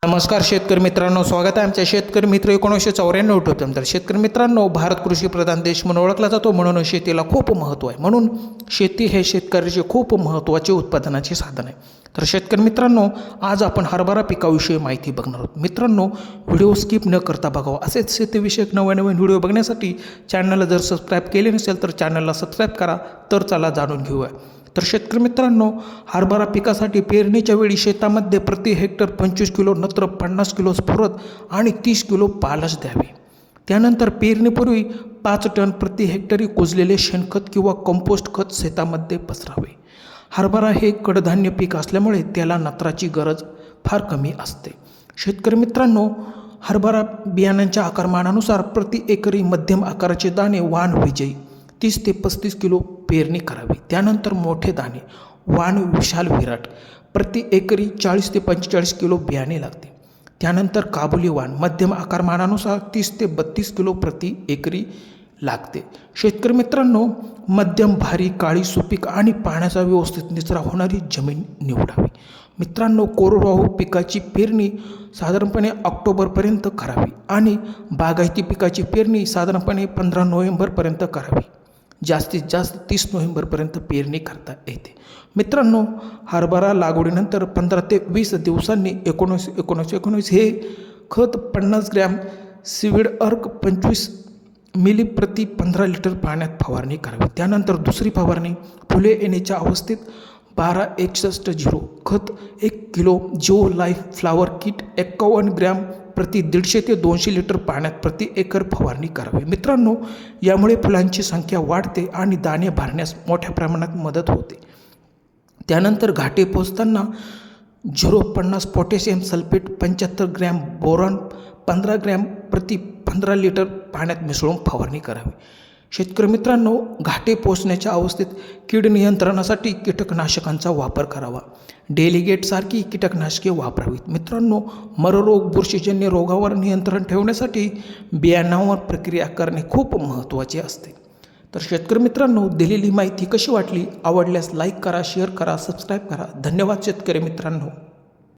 नमस्कार शेतकरी मित्रांनो, स्वागत आहे आमच्या शेतकरी मित्र 1994 यूट्यूब. तर शेतकरी मित्रांनो, भारत कृषी प्रधान देश म्हणून ओळखला जातो, म्हणून शेतीला खूप महत्त्व आहे. म्हणून शेती हे शेतकऱ्याचे खूप महत्त्वाचे उत्पादनाचे साधन आहे. तर शेतकरी मित्रांनो, आज आपण हरभरा पिकाविषयी माहिती बघणार आहोत. मित्रांनो, व्हिडिओ स्किप न करता बघावा. असेच शेतीविषयक नवीन व्हिडिओ बघण्यासाठी चॅनलला जर सबस्क्राईब केले नसेल तर चॅनलला सबस्क्राईब करा. तर चला जाणून घेऊया. तर शेतकरी मित्रांनो, हरभरा पिकासाठी पेरणीच्या वेळी शेतामध्ये प्रति हेक्टर 25 किलो नत्र, 50 किलो स्फुरद आणि 30 किलो पालस द्यावे. त्यानंतर पेरणीपूर्वी 5 टन प्रति हेक्टरी कुजलेले शेणखत किंवा कंपोस्ट खत शेतामध्ये पसरावे. हरभरा हे कडधान्य पीक असल्यामुळे त्याला नत्राची गरज फार कमी असते. शेतकरी मित्रांनो, हरभरा बियाणांच्या आकारमानानुसार प्रति एकरी मध्यम आकाराचे दाणे वाण विजयी 30 ते 35 किलो पेरणी करावी. त्यानंतर मोठे दाणे वाण विशाल विराट प्रति एकरी 40 ते 45 किलो बियाणे लागते. त्यानंतर काबुली वाण मध्यम आकारमानानुसार 30 ते 32 किलो प्रति एकरी लागते. शेतकरी मित्रांनो, मध्यम भारी काळी सुपीक आणि पाण्याचा व्यवस्थित निचरा होणारी जमीन निवडावी. मित्रांनो, कोरडवाहू पिकाची पेरणी साधारणपणे ऑक्टोबरपर्यंत करावी आणि बागायती पिकाची पेरणी साधारणपणे 15 नोव्हेंबरपर्यंत करावी. जास्तीत जास्त 30 नोव्हेंबरपर्यंत पेरणी करता येते. मित्रांनो, हरभरा लागवडीनंतर 15 ते 20 दिवसांनी 19-19-19 हे खत 50 ग्रॅम सीविड अर्क 25 मिली प्रति 15 लिटर पाण्यात फवारणी करावी. त्यानंतर दुसरी फवारणी फुले येण्याच्या अवस्थेत 12-61-0 खत 1 kilo Jio life flower kit 51 gram प्रति 150 ते 200 लिटर पाण्यात प्रति एकर फवारणी करावी. मित्रांनो, यामुळे फुलांची संख्या वाढते आणि दाणे भरण्यास मोठ्या प्रमाणात मदत होते. त्यानंतर घाटे पोचताना 0.50 potassium sulphate 75 gram boron 15 gram प्रति 15 लिटर पाण्यात मिसळून फवारणी करावी. शेतकरी मित्रांनो, घाटे पोचण्याच्या अवस्थेत कीड नियंत्रणासाठी कीटकनाशकांचा वापर करावा. डेलिगेटसारखी कीटकनाशके वापरावीत. मित्रांनो, मररोग बुरशीजन्य रोगावर नियंत्रण ठेवण्यासाठी बियाणांवर प्रक्रिया करणे खूप महत्त्वाचे असते. तर शेतकरी मित्रांनो, दिलेली माहिती कशी वाटली? आवडल्यास लाईक करा, शेअर करा, सबस्क्राईब करा. धन्यवाद शेतकरी मित्रांनो.